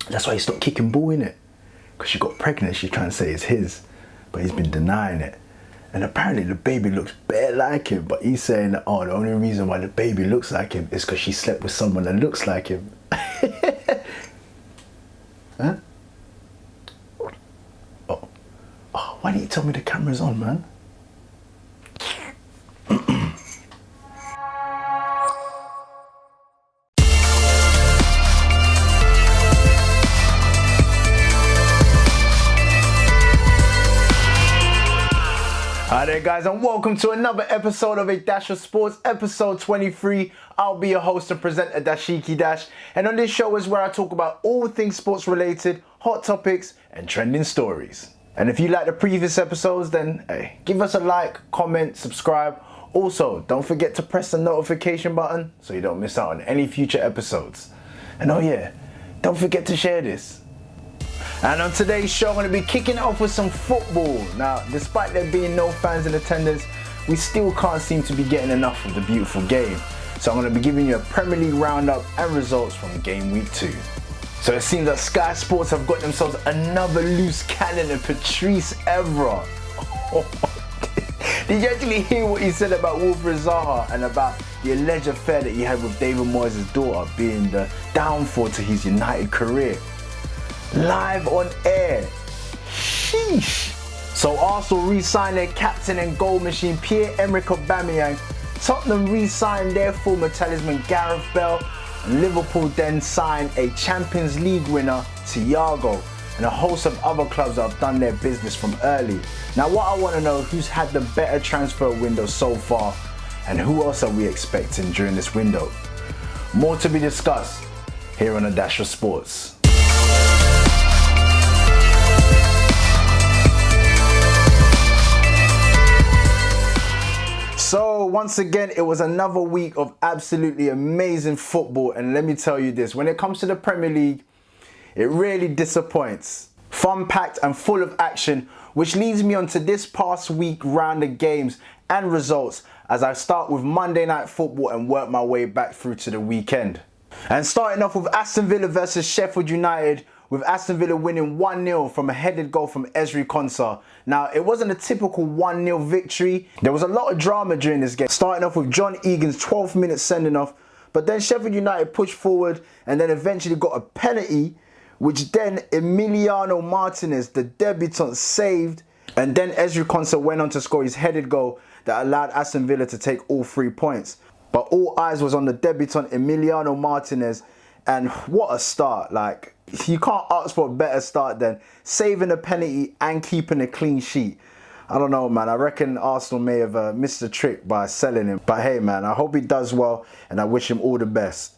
That's why he stopped kicking ball, innit? Because she got pregnant, she's trying to say it's his, but he's been denying it. And apparently the baby looks bare like him, but he's saying that, oh, the only reason why the baby looks like him is because she slept with someone that looks like him. Huh? Oh, why didn't you tell me the camera's on, man? Hi there guys, and welcome to another episode of A Dash of Sports, episode 23. I'll be your host and presenter, Dashiki Dash, and on this show is where I talk about all things sports related, hot topics and trending stories. And if you like the previous episodes, then hey, give us a like, comment, subscribe. Also, don't forget to press the notification button so you don't miss out on any future episodes. And oh yeah, don't forget to share this. And on today's show, I'm going to be kicking off with some football. Now, despite there being no fans in attendance, we still can't seem to be getting enough of the beautiful game. So I'm going to be giving you a Premier League roundup and results from game week 2. So it seems that Sky Sports have got themselves another loose cannon in Patrice Evra. Did you actually hear what he said about Patrice Evra Zaha and about the alleged affair that he had with David Moyes' daughter being the downfall to his United career? Live on air. Sheesh. So Arsenal re-signed their captain and goal machine Pierre-Emerick Aubameyang. Tottenham re-signed their former talisman Gareth Bale. And Liverpool then signed a Champions League winner Thiago. And a host of other clubs that have done their business from early. Now what I want to know, who's had the better transfer window so far? And who else are we expecting during this window? More to be discussed here on A Dash of Sports. So once again, it was another week of absolutely amazing football, and let me tell you this, when it comes to the Premier League, it really disappoints. Fun-packed and full of action, which leads me on to this past week round of games and results as I start with Monday Night Football and work my way back through to the weekend. And starting off with Aston Villa versus Sheffield United, with Aston Villa winning 1-0 from a headed goal from Ezri Konsa. Now, it wasn't a typical 1-0 victory. There was a lot of drama during this game, starting off with John Egan's 12th minute sending off, but then Sheffield United pushed forward and then eventually got a penalty, which then Emiliano Martinez, the debutant, saved, and then Ezri Konsa went on to score his headed goal that allowed Aston Villa to take all 3 points. But all eyes was on the debutant Emiliano Martinez, and what a start. Like, you can't ask for a better start than saving a penalty and keeping a clean sheet. I don't know, man. I reckon Arsenal may have missed the trick by selling him. But hey, man, I hope he does well and I wish him all the best.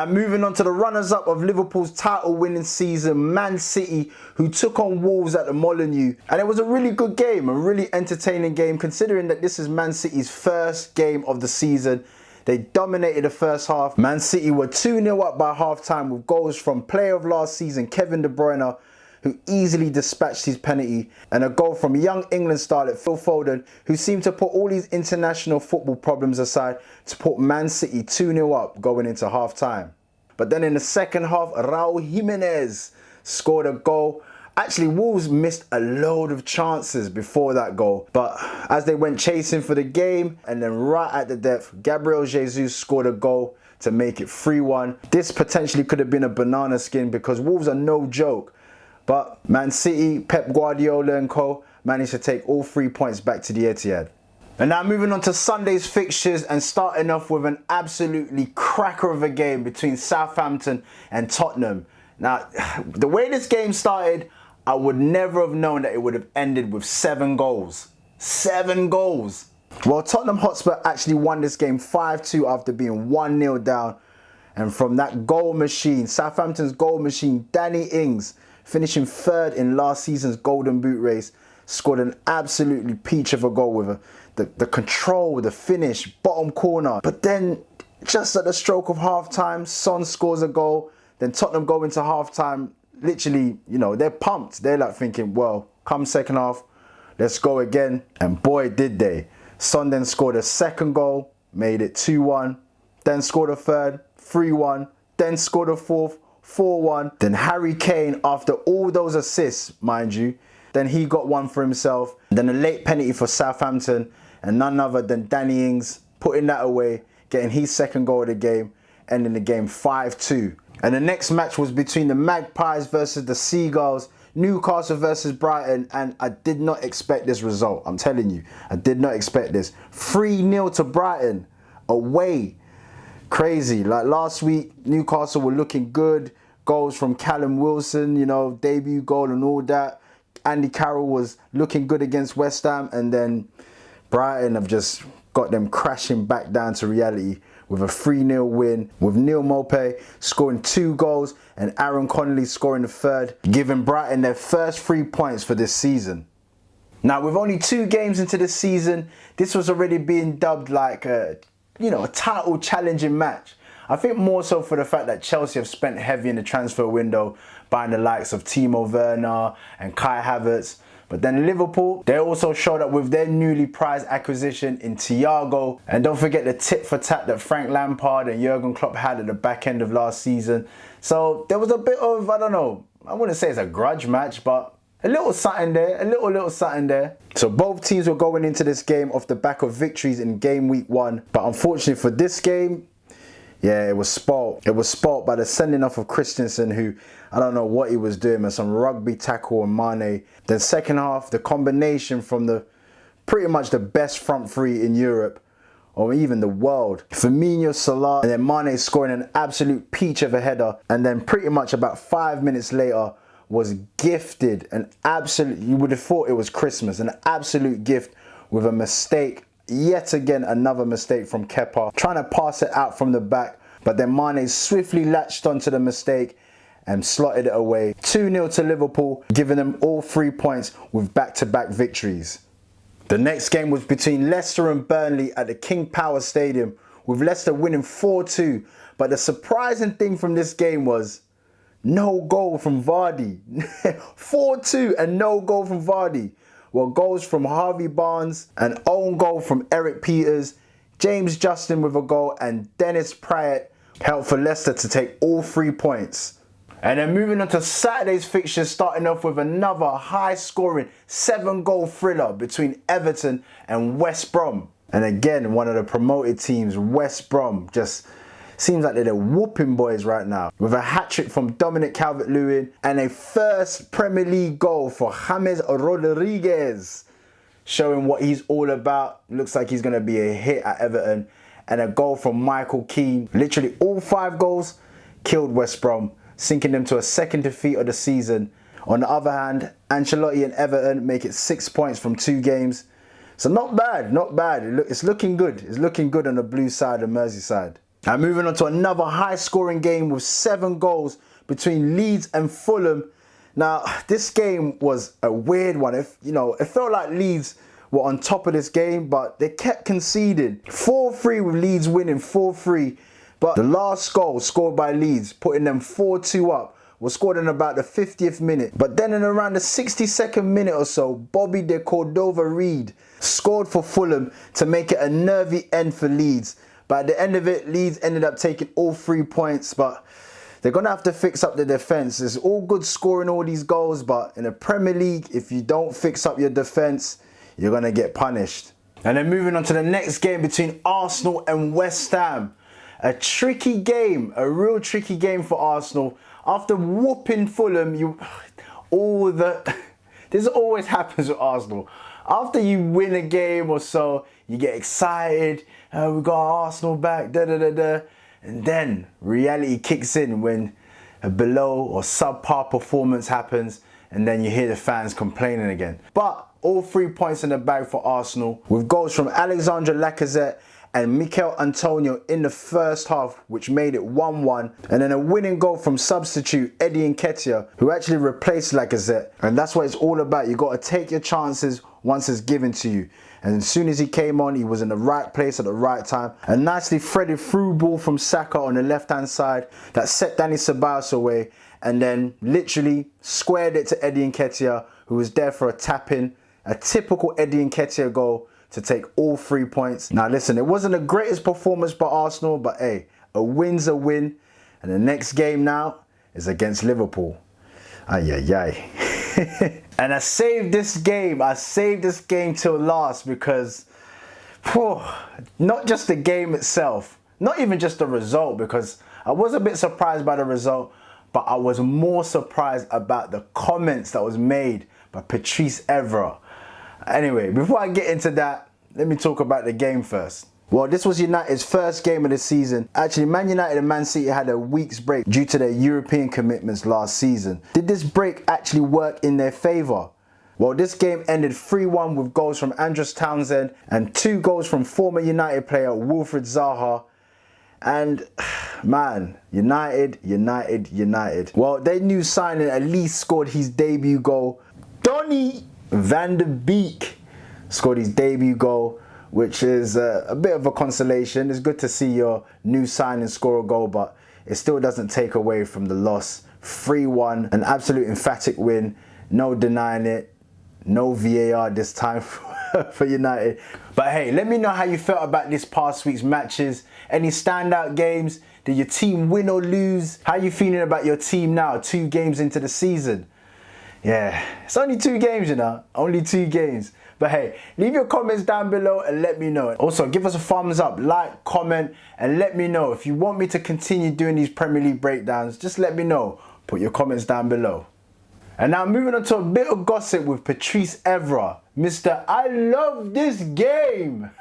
Moving on to the runners-up of Liverpool's title-winning season, Man City, who took on Wolves at the Molineux. And it was a really good game, a really entertaining game, considering that this is Man City's first game of the season. They dominated the first half. Man City were 2-0 up by half-time with goals from player of last season Kevin De Bruyne, who easily dispatched his penalty, and a goal from young England starlet Phil Foden, who seemed to put all these international football problems aside to put Man City 2-0 up going into half-time. But then in the second half, Raul Jimenez scored a goal. Actually, Wolves missed a load of chances before that goal, but as they went chasing for the game, and then right at the death, Gabriel Jesus scored a goal to make it 3-1. This potentially could have been a banana skin because Wolves are no joke, but Man City, Pep Guardiola and co managed to take all 3 points back to the Etihad. And now moving on to Sunday's fixtures and starting off with an absolutely cracker of a game between Southampton and Tottenham. Now, the way this game started, I would never have known that it would have ended with 7 goals. 7 goals. Well, Tottenham Hotspur actually won this game 5-2 after being 1-0 down. And from that goal machine, Southampton's goal machine, Danny Ings, finishing 3rd in last season's Golden Boot race, scored an absolutely peach of a goal with the control, the finish, bottom corner. But then, just at the stroke of half-time, Son scores a goal. Then Tottenham go into half-time. Literally, you know, they're pumped. They're like thinking, well, come second half, let's go again. And boy, did they. Son then scored a second goal, made it 2-1. Then scored a third, 3-1. then scored a fourth, 4-1. Then Harry Kane, after all those assists, mind you, then he got one for himself. Then a late penalty for Southampton, and none other than Danny Ings putting that away, getting his second goal of the game, ending the game 5-2. And the next match was between the Magpies versus the Seagulls, Newcastle versus Brighton, and I did not expect this result. I'm telling you, I did not expect this. 3-0 to Brighton, away. Crazy. Like last week, Newcastle were looking good. Goals from Callum Wilson, you know, debut goal and all that. Andy Carroll was looking good against West Ham, and then Brighton have just got them crashing back down to reality with a 3-0 win, with Neil Maupay scoring 2 goals and Aaron Connolly scoring the third, giving Brighton their first 3 points for this season. Now, with only 2 games into the season, this was already being dubbed like a title challenging match. I think more so for the fact that Chelsea have spent heavy in the transfer window buying the likes of Timo Werner and Kai Havertz. But then Liverpool, they also showed up with their newly prized acquisition in Thiago. And don't forget the tit for tat that Frank Lampard and Jurgen Klopp had at the back end of last season. So there was a bit of, I don't know, I wouldn't say it's a grudge match, but a little something there, a little something there. So both teams were going into this game off the back of victories in game week 1. But unfortunately for this game, yeah, it was spoilt. It was spoilt by the sending off of Christensen, who, I don't know what he was doing, man, some rugby tackle on Mane. Then second half, the combination from the pretty much the best front three in Europe, or even the world. Firmino, Salah, and then Mane scoring an absolute peach of a header. And then pretty much about 5 minutes later, was gifted an absolute, you would have thought it was Christmas, an absolute gift with a mistake. Yet again, another mistake from Kepa, trying to pass it out from the back, but then Mane swiftly latched onto the mistake and slotted it away. 2-0 to Liverpool, giving them all 3 points with back-to-back victories. The next game was between Leicester and Burnley at the King Power Stadium, with Leicester winning 4-2. But the surprising thing from this game was no goal from Vardy. 4-2 and no goal from Vardy. Well, goals from Harvey Barnes, an own goal from Eric Peters, James Justin with a goal, and Dennis Praet helped for Leicester to take all 3 points. And then moving on to Saturday's fixtures, starting off with another high-scoring 7-goal thriller between Everton and West Brom. And again, one of the promoted teams, West Brom, just seems like they're the whooping boys right now. With a hat-trick from Dominic Calvert-Lewin and a first Premier League goal for James Rodriguez, showing what he's all about. Looks like he's going to be a hit at Everton. And a goal from Michael Keane. Literally all 5 goals killed West Brom, sinking them to a second defeat of the season. On the other hand, Ancelotti and Everton make it 6 points from 2 games. So not bad, not bad. It's looking good. It's looking good on the blue side of Merseyside. Now moving on to another high-scoring game with 7 goals between Leeds and Fulham. Now this game was a weird one. It felt like Leeds were on top of this game, but they kept conceding. 4-3 with Leeds winning 4-3. But the last goal scored by Leeds, putting them 4-2 up, was scored in about the 50th minute. But then in around the 62nd minute or so, Bobby de Cordova-Reid scored for Fulham to make it a nervy end for Leeds. But at the end of it, Leeds ended up taking all 3 points, but they're going to have to fix up the defence. It's all good scoring all these goals, but in the Premier League, if you don't fix up your defence, you're going to get punished. And then moving on to the next game between Arsenal and West Ham. A tricky game, a real tricky game for Arsenal. After whooping Fulham, this always happens with Arsenal. After you win a game or so, you get excited. We got Arsenal back, and then reality kicks in when a below or subpar performance happens, and then you hear the fans complaining again. But all 3 points in the bag for Arsenal, with goals from Alexandre Lacazette and Mikel Antonio in the first half, which made it 1-1. And then a winning goal from substitute Eddie Nketiah, who actually replaced Lacazette. And that's what it's all about. You got to take your chances once it's given to you. And as soon as he came on, he was in the right place at the right time. A nicely threaded through ball from Saka on the left-hand side that set Dani Ceballos away. And then literally squared it to Eddie Nketiah, who was there for a tap-in. A typical Eddie Nketiah goal to take all 3 points. Now listen, it wasn't the greatest performance by Arsenal, but hey, a win's a win. And the next game now is against Liverpool. Ay, ay, ay. And I saved this game till last because, not just the game itself, not even just the result, because I was a bit surprised by the result, but I was more surprised about the comments that was made by Patrice Evra. Anyway, before I get into that, let me talk about the game first. Well, this was United's first game of the season. Actually, Man United and Man City had a week's break due to their European commitments last season. Did this break actually work in their favour? Well, this game ended 3-1 with goals from Andros Townsend and 2 goals from former United player Wilfried Zaha. And man, United. Well, their new signing at least scored his debut goal. Donny van de Beek scored his debut goal, which is a bit of a consolation. It's good to see your new signing score a goal, but it still doesn't take away from the loss. 3-1, an absolute emphatic win, no denying it. No VAR this time for United. But hey, let me know how you felt about this past week's matches. Any standout games? Did your team win or lose? How are you feeling about your team now, 2 games into the season? Yeah, it's only 2 games, you know, only 2 games. But hey, leave your comments down below and let me know. Also, give us a thumbs up, like, comment, and let me know. If you want me to continue doing these Premier League breakdowns, just let me know. Put your comments down below. And now moving on to a bit of gossip with Patrice Evra, Mr. I love this game.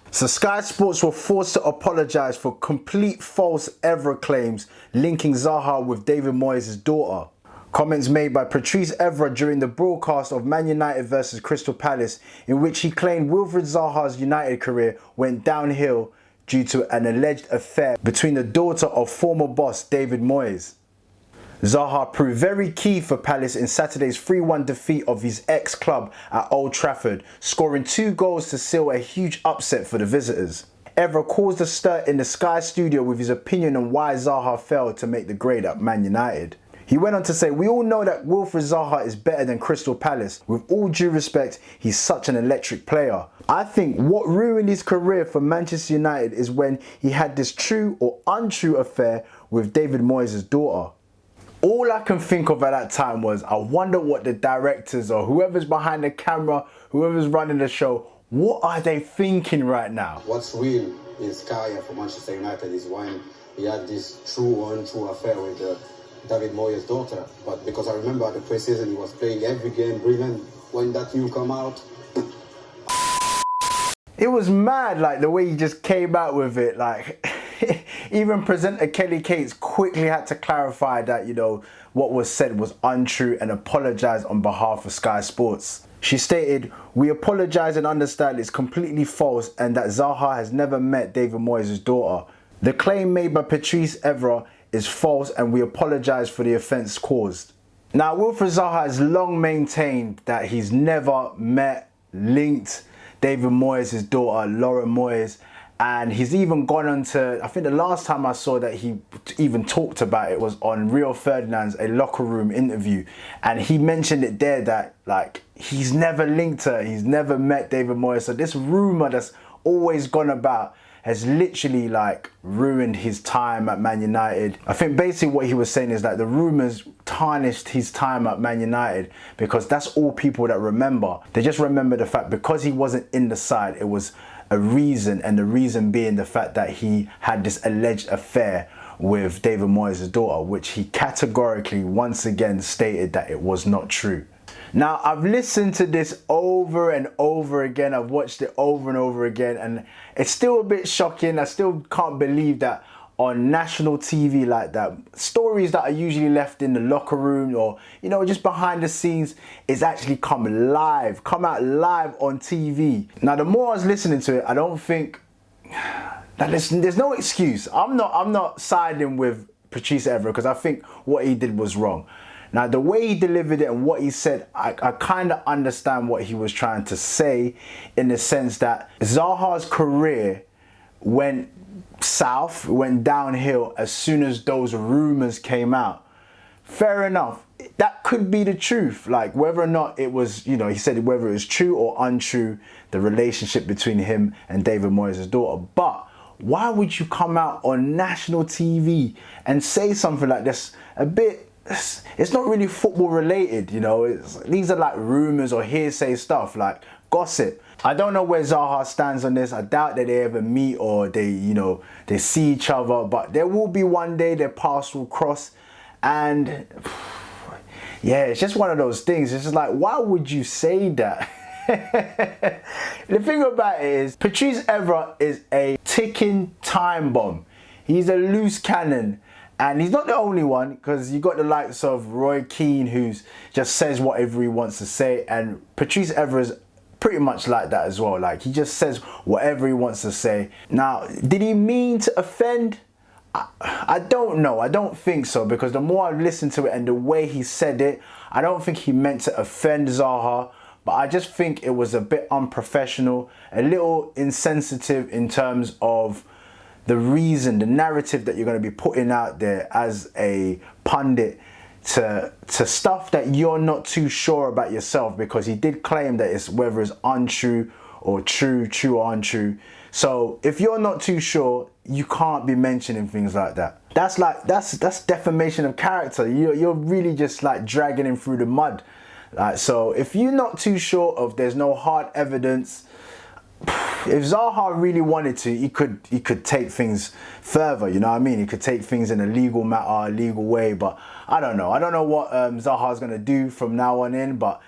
So Sky Sports were forced to apologise for complete false Evra claims linking Zaha with David Moyes' daughter. Comments made by Patrice Evra during the broadcast of Man United versus Crystal Palace, in which he claimed Wilfried Zaha's United career went downhill due to an alleged affair between the daughter of former boss David Moyes. Zaha proved very key for Palace in Saturday's 3-1 defeat of his ex-club at Old Trafford, scoring 2 goals to seal a huge upset for the visitors. Evra caused a stir in the Sky studio with his opinion on why Zaha failed to make the grade at Man United. He went on to say, "We all know that Wilfried Zaha is better than Crystal Palace. With all due respect, he's such an electric player. I think what ruined his career for Manchester United is when he had this true or untrue affair with David Moyes' daughter." All I can think of at that time was, I wonder what the directors or whoever's behind the camera, whoever's running the show, what are they thinking right now? What's real in Sky for Manchester United is when he had this true or untrue affair with David Moyes' daughter. But because I remember at the pre-season he was playing every game brilliant. When that news come out, it was mad, like the way he just came out with it. Like even presenter Kelly Cates quickly had to clarify that, you know, what was said was untrue and apologise on behalf of Sky Sports. She stated, "We apologise and understand it's completely false and that Zaha has never met David Moyes' daughter. The claim made by Patrice Evra is false and we apologise for the offence caused." Now, Wilfried Zaha has long maintained that he's never met, linked David Moyes' daughter, Laura Moyes, and he's even gone on to, I think the last time I saw that he even talked about it was on Rio Ferdinand's A Locker Room interview, and he mentioned it there that like he's never linked her, he's never met David Moyes. So this rumour that's always gone about has literally like ruined his time at Man United. I think basically what he was saying is that the rumours tarnished his time at Man United because that's all people that remember. They just remember the fact because he wasn't in the side, it was a reason, and the reason being the fact that he had this alleged affair with David Moyes' daughter, which he categorically once again stated that it was not true. Now, I've listened to this over and over again. I've watched it over and over again, and it's still a bit shocking. I still can't believe that on national TV like that, stories that are usually left in the locker room or, you know, just behind the scenes is actually come out live on TV. Now, the more I was listening to it, I don't think that there's no excuse. I'm not siding with Patrice Evra because I think what he did was wrong. Now, the way he delivered it and what he said, I kind of understand what he was trying to say, in the sense that Zaha's career went south, went downhill as soon as those rumours came out. Fair enough. That could be the truth. Like whether or not it was, you know, he said whether it was true or untrue, the relationship between him and David Moyes' daughter. But why would you come out on national TV and say something like this? It's not really football related, you know. These are like rumors or hearsay stuff, like gossip. I don't know where Zaha stands on this. I doubt that they ever meet or they see each other, but there will be one day their paths will cross. And yeah, it's just one of those things. It's just like, why would you say that? The thing about it is, Patrice Evra is a ticking time bomb. He's a loose cannon. And he's not the only one, because you got the likes of Roy Keane, who just says whatever he wants to say. And Patrice Evra is pretty much like that as well. Like, he just says whatever he wants to say. Now, did he mean to offend? I don't know. I don't think so, because the more I've listened to it and the way he said it, I don't think he meant to offend Zaha. But I just think it was a bit unprofessional, a little insensitive in terms of the reason, the narrative that you're going to be putting out there as a pundit to stuff that you're not too sure about yourself, because he did claim that it's whether it's untrue or true or untrue. So if you're not too sure, you can't be mentioning things like that. That's defamation of character. You're really just like dragging him through the mud. So if you're not too sure of, there's no hard evidence. If Zaha really wanted to, he could take things further, you know what I mean? He could take things in a legal matter, a legal way, but I don't know. I don't know what Zaha's going to do from now on in, but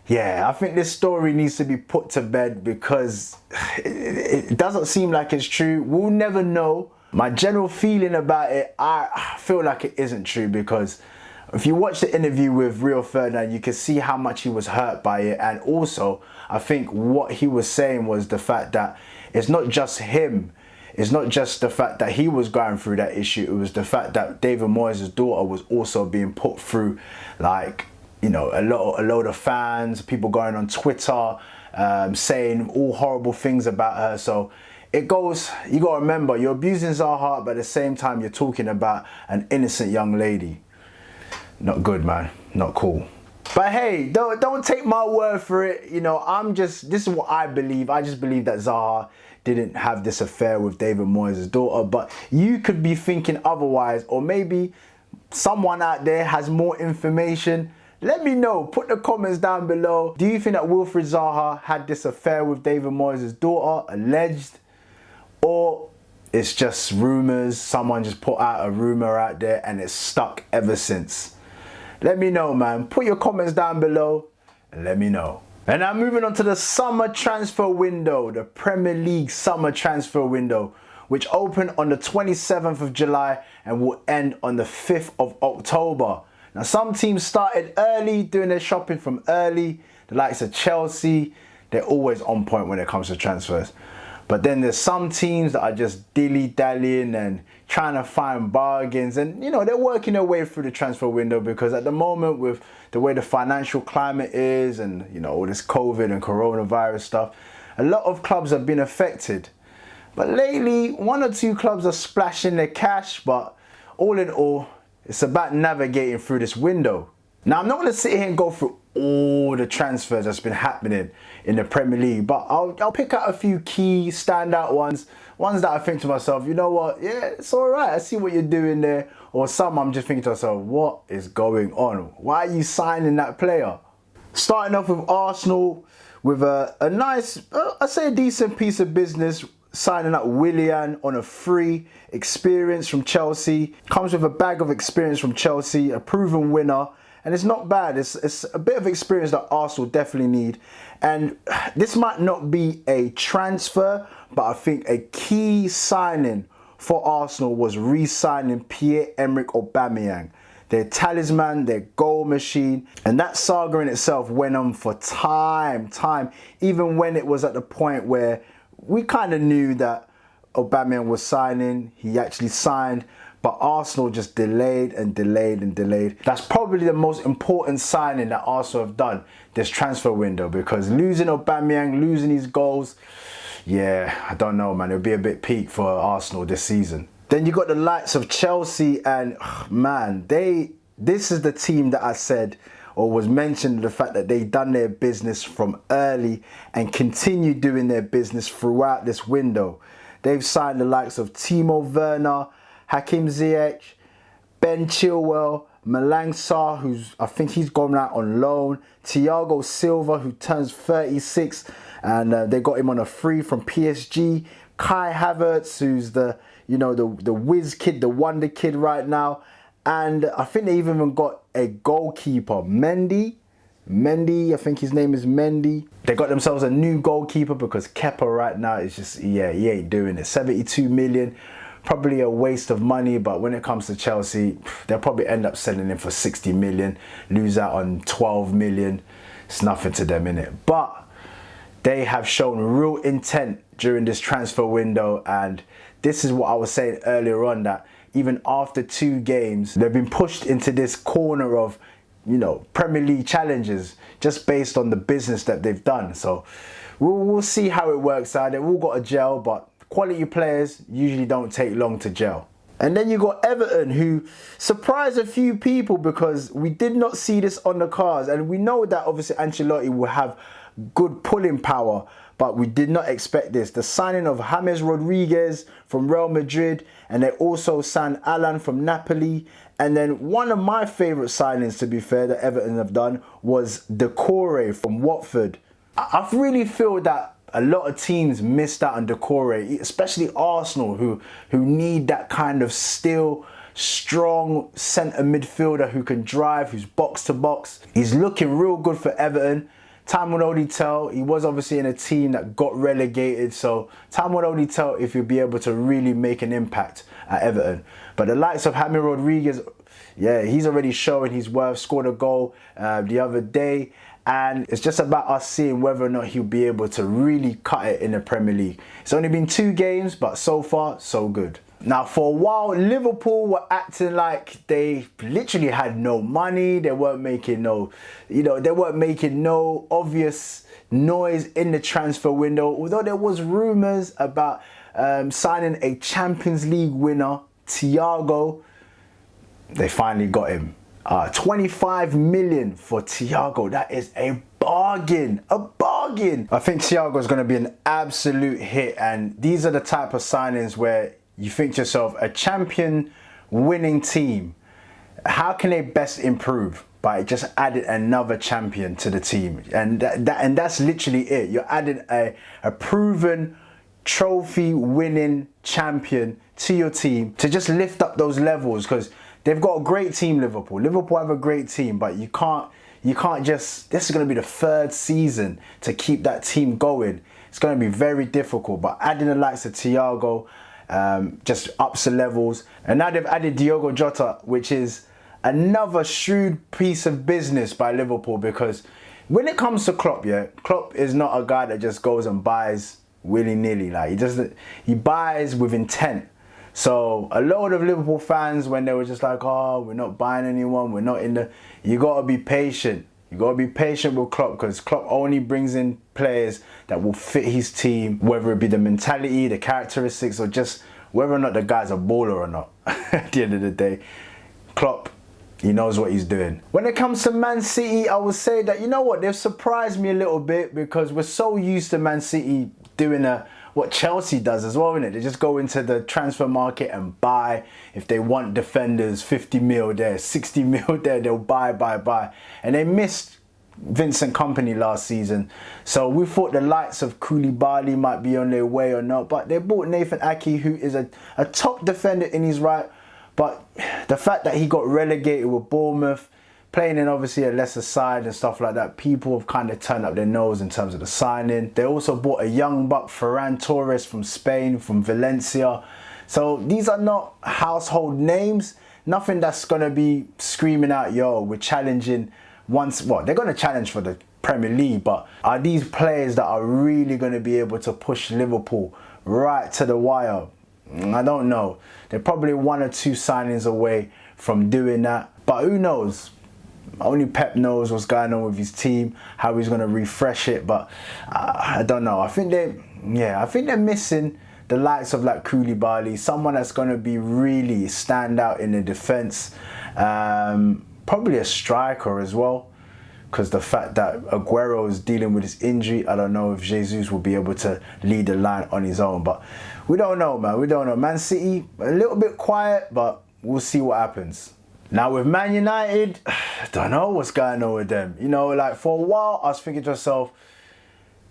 yeah, I think this story needs to be put to bed, because it doesn't seem like it's true. We'll never know. My general feeling about it, I feel like it isn't true, because if you watch the interview with Rio Ferdinand, you can see how much he was hurt by it. And also, I think what he was saying was the fact that it's not just him. It's not just the fact that he was going through that issue. It was the fact that David Moyes' daughter was also being put through, like, you know, a load of fans, people going on Twitter, saying all horrible things about her. So it goes, you got to remember, you're abusing Zaha, but at the same time, you're talking about an innocent young lady. Not good, man. Not cool. But hey, don't take my word for it. You know, this is what I believe. I just believe that Zaha didn't have this affair with David Moyes' daughter. But you could be thinking otherwise, or maybe someone out there has more information. Let me know. Put the comments down below. Do you think that Wilfried Zaha had this affair with David Moyes' daughter, alleged? Or it's just rumors? Someone just put out a rumor out there and it's stuck ever since? Let me know, man. Put your comments down below and let me know. And now moving on to the summer transfer window, the Premier League summer transfer window, which opened on the 27th of July and will end on the 5th of October. Now, some teams started early, doing their shopping from early. The likes of Chelsea, they're always on point when it comes to transfers. But then there's some teams that are just dilly-dallying and trying to find bargains. And, you know, they're working their way through the transfer window, because at the moment, with the way the financial climate is and, you know, all this COVID and coronavirus stuff, a lot of clubs have been affected. But lately, one or two clubs are splashing their cash. But all in all, it's about navigating through this window. Now, I'm not going to sit here and go through all the transfers that's been happening in the Premier League, but I'll pick out a few key standout ones that I think to myself, you know what, yeah, it's all right, I see what you're doing there. Or some I'm just thinking to myself, what is going on? Why are you signing that player? Starting off with Arsenal, with a nice, I'd say a decent piece of business, signing up Willian on a free, experience from Chelsea. Comes with a bag of experience from Chelsea, a proven winner. And it's not bad. It's a bit of experience that Arsenal definitely need. And this might not be a transfer, but I think a key signing for Arsenal was re-signing Pierre-Emerick Aubameyang. Their talisman, their goal machine. And that saga in itself went on for time. Even when it was at the point where we kind of knew that Aubameyang was signing, he actually signed. But Arsenal just delayed and delayed and delayed. That's probably the most important signing that Arsenal have done this transfer window, because losing Aubameyang, losing his goals, yeah, I don't know, man. It'll be a bit peak for Arsenal this season. Then you got the likes of Chelsea, and man, this is the team that I said, or was mentioned, the fact that they done their business from early and continue doing their business throughout this window. they've signed the likes of Timo Werner, Hakim Ziyech, Ben Chilwell, Malang Sarr, I think he's gone out on loan, Thiago Silva, who turns 36, and they got him on a free from PSG. Kai Havertz, who's the whiz kid, the wonder kid right now. And I think they even got a goalkeeper, Mendy, I think his name is Mendy. They got themselves a new goalkeeper because Kepa right now is just, he ain't doing it. 72 million, probably a waste of money, but when it comes to Chelsea, they'll probably end up selling him for 60 million, lose out on 12 million. It's nothing to them, innit? But they have shown real intent during this transfer window, and this is what I was saying earlier on, that even after 2 games, they've been pushed into this corner of, Premier League challenges just based on the business that they've done. So we'll see how it works out. They've all got to gel, but quality players usually don't take long to gel. And then you got Everton, who surprised a few people because we did not see this on the cards. And we know that obviously Ancelotti will have good pulling power, but we did not expect this. The signing of James Rodriguez from Real Madrid, and they also signed Alan from Napoli. And then one of my favourite signings, to be fair, that Everton have done was Decore from Watford. I really feel that a lot of teams missed out on Decore, especially Arsenal, who need that kind of still strong centre midfielder who can drive, who's box to box. He's looking real good for Everton. Time will only tell. He was obviously in a team that got relegated, so time will only tell if he'll be able to really make an impact at Everton. But the likes of James Rodriguez, he's already showing his worth, scored a goal the other day, and it's just about us seeing whether or not he'll be able to really cut it in the Premier League. It's only been 2 games, but so far, so good. Now, for a while, Liverpool were acting like they literally had no money. They weren't making no obvious noise in the transfer window. Although there was rumours about signing a Champions League winner, Thiago. They finally got him. 25 million for Thiago. That is a bargain. A bargain. I think Thiago is going to be an absolute hit. And these are the type of signings where you think to yourself, a champion winning team, how can they best improve? By just adding another champion to the team. And that's literally it. You're adding a proven trophy winning champion to your team to just lift up those levels, because they've got a great team, Liverpool. Liverpool have a great team, but you can't just, this is going to be the 3rd season to keep that team going. It's going to be very difficult, but adding the likes of Thiago, just ups the levels. And now they've added Diogo Jota, which is another shrewd piece of business by Liverpool, because when it comes to Klopp, Klopp is not a guy that just goes and buys willy-nilly. Like, he buys with intent. So a lot of Liverpool fans, when they were just like, oh, we're not buying anyone, we're not in the, you got to be patient. You got to be patient with Klopp, because Klopp only brings in players that will fit his team, whether it be the mentality, the characteristics, or just whether or not the guy's a baller or not. At the end of the day, Klopp, he knows what he's doing. When it comes to Man City, I would say that, you know what, they've surprised me a little bit, because we're so used to Man City doing what Chelsea does as well, innit? They just go into the transfer market and buy. If they want defenders, 50 mil there, 60 mil there, they'll buy. And they missed Vincent Kompany last season. So we thought the likes of Koulibaly might be on their way or not, but they bought Nathan Ake, who is a top defender in his right. But the fact that he got relegated with Bournemouth, playing in obviously a lesser side and stuff like that, people have kind of turned up their nose in terms of the signing. They also bought a young buck, Ferran Torres from Spain, from Valencia. So these are not household names. Nothing that's going to be screaming out, yo, we're challenging once. Well, they're going to challenge for the Premier League, but are these players that are really going to be able to push Liverpool right to the wire? I don't know. They're probably 1 or 2 signings away from doing that. But who knows? Only Pep knows what's going on with his team, how he's going to refresh it. But I don't know. I think they're missing the likes of like Koulibaly, someone that's going to be really stand out in the defence. Probably a striker as well. because the fact that Aguero is dealing with his injury, I don't know if Jesus will be able to lead the line on his own. But we don't know, man. We don't know. Man City, a little bit quiet, but we'll see what happens. Now with Man United, I don't know what's going on with them. You know, like for a while, I was thinking to myself,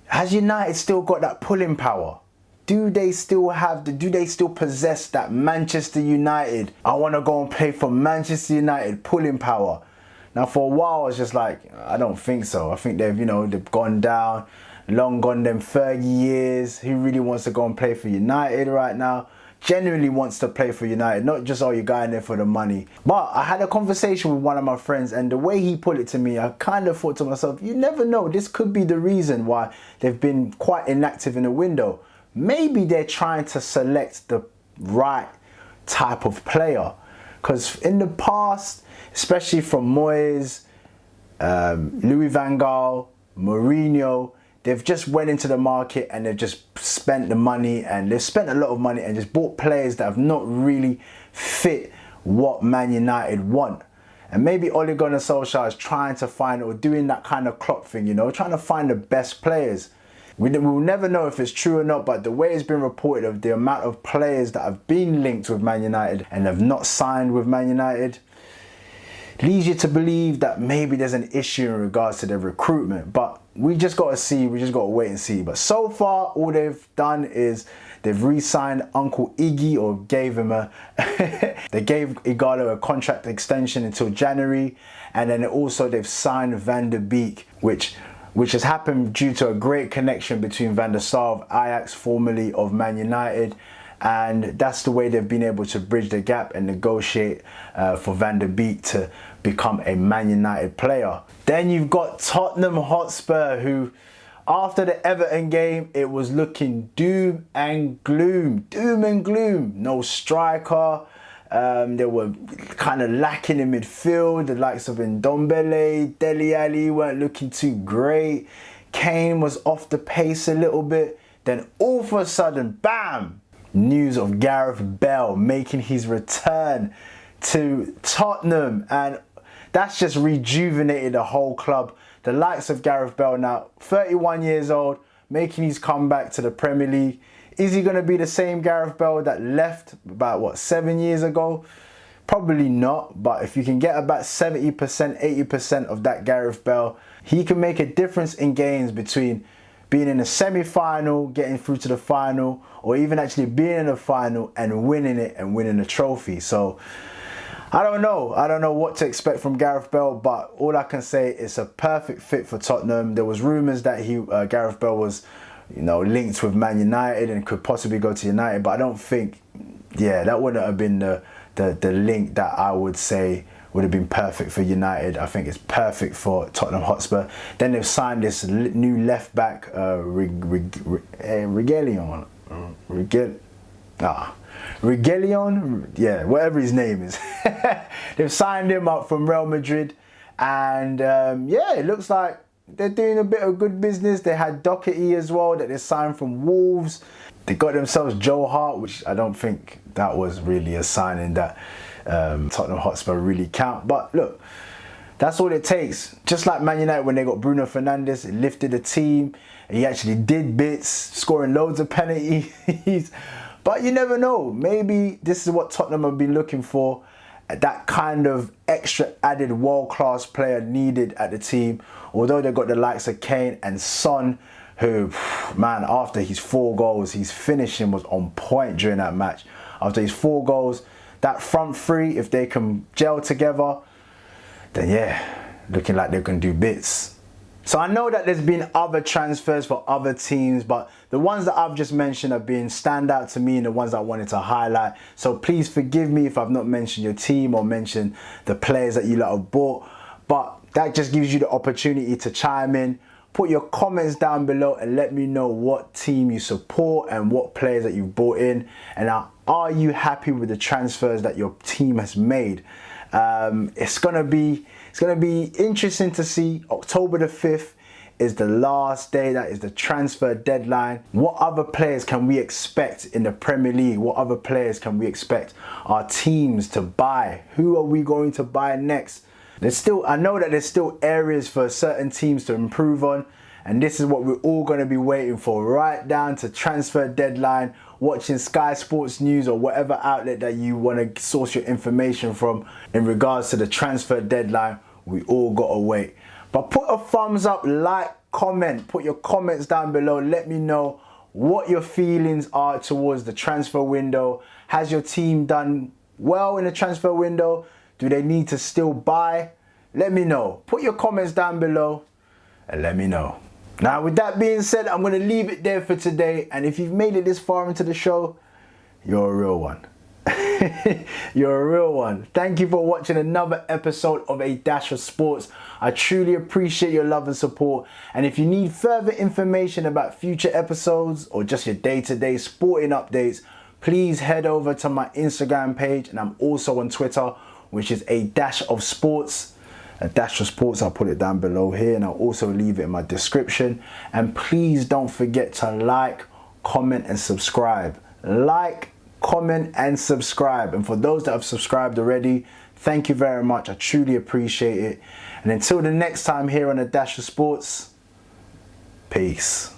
has United still got that pulling power? Do they still possess that Manchester United, I want to go and play for Manchester United pulling power? Now for a while, I was just like, I don't think so. I think they've gone down, long gone them 30 years. Who really wants to go and play for United right now? Genuinely wants to play for United, not just, oh, you're going there for the money. But I had a conversation with one of my friends, and the way he put it to me, I kind of thought to myself, you never know, this could be the reason why they've been quite inactive in the window. Maybe they're trying to select the right type of player. Because in the past, especially from Moyes, Louis van Gaal, Mourinho, they've just went into the market and they've just spent the money, and they've spent a lot of money and just bought players that have not really fit what Man United want. And maybe Ole Gunnar Solskjaer is trying to find, or doing that kind of Klopp thing, you know, trying to find the best players. We'll never know if it's true or not, but the way it's been reported of the amount of players that have been linked with Man United and have not signed with Man United leads you to believe that maybe there's an issue in regards to their recruitment. But we just got to see, we just got to wait and see. But so far, all they've done is they've re-signed Uncle Iggy, or gave him they gave Igalo a contract extension until January. And then also they've signed Van der Beek, which has happened due to a great connection between Van der Sar of Ajax, formerly of Man United. And that's the way they've been able to bridge the gap and negotiate for Van der Beek to become a Man United player. Then you've got Tottenham Hotspur, who after the Everton game, it was looking doom and gloom. Doom and gloom. No striker. They were kind of lacking in midfield. The likes of Ndombele, Dele Alli weren't looking too great. Kane was off the pace a little bit. Then all of a sudden, bam! News of Gareth Bale making his return to Tottenham, and that's just rejuvenated the whole club. The likes of Gareth Bale now, 31 years old, making his comeback to the Premier League. Is he going to be the same Gareth Bale that left about, 7 years ago? Probably not, but if you can get about 70%, 80% of that Gareth Bale, he can make a difference in games between being in a semi-final, getting through to the final, or even actually being in the final and winning it and winning the trophy. So I don't know what to expect from Gareth Bale, but all I can say is a perfect fit for Tottenham. There was rumours that Gareth Bale was, linked with Man United and could possibly go to United, but I don't think, that wouldn't have been the link that I would say would have been perfect for United. I think it's perfect for Tottenham Hotspur. Then they've signed this new left back, Reguilón, whatever his name is. They've signed him up from Real Madrid, and it looks like they're doing a bit of good business. They had Doherty as well that they signed from Wolves. They got themselves Joe Hart, which I don't think that was really a signing that Tottenham Hotspur really count. But look, that's all it takes. Just like Man United when they got Bruno Fernandes, it lifted the team. He actually did bits, scoring loads of penalties. But you never know. Maybe this is what Tottenham have been looking for. That kind of extra added world-class player needed at the team. Although they got the likes of Kane and Son, who, man, after his 4 goals, his finishing was on point during that match. After his 4 goals, that front three, if they can gel together, then looking like they can do bits. So I know that there's been other transfers for other teams, but the ones that I've just mentioned have been standout to me and the ones I wanted to highlight. So please forgive me if I've not mentioned your team or mentioned the players that you lot have bought, but that just gives you the opportunity to chime in. Put your comments down below and let me know what team you support and what players that you've bought in. And are you happy with the transfers that your team has made? It's gonna be interesting to see. October the 5th is the last day. That is the transfer deadline. What other players can we expect in the Premier League? What other players can we expect our teams to buy? Who are we going to buy next? I know that there's still areas for certain teams to improve on, and this is what we're all going to be waiting for, right down to transfer deadline, watching Sky Sports News or whatever outlet that you want to source your information from in regards to the transfer deadline. We all got to wait. But put a thumbs up, like, comment, put your comments down below. Let me know what your feelings are towards the transfer window. Has your team done well in the transfer window? Do they need to still buy? Let me know. Put your comments down below and let me know. Now, with that being said, I'm going to leave it there for today. And if you've made it this far into the show, you're a real one. You're a real one. Thank you for watching another episode of A Dash of Sports. I truly appreciate your love and support. And if you need further information about future episodes or just your day-to-day sporting updates, please head over to my Instagram page, and I'm also on Twitter, which is A Dash of Sports. A Dash of Sports, I'll put it down below here, and I'll also leave it in my description. And please don't forget to like, comment and subscribe. Like, comment and subscribe. And for those that have subscribed already, thank you very much. I truly appreciate it. And until the next time here on A Dash of Sports, peace.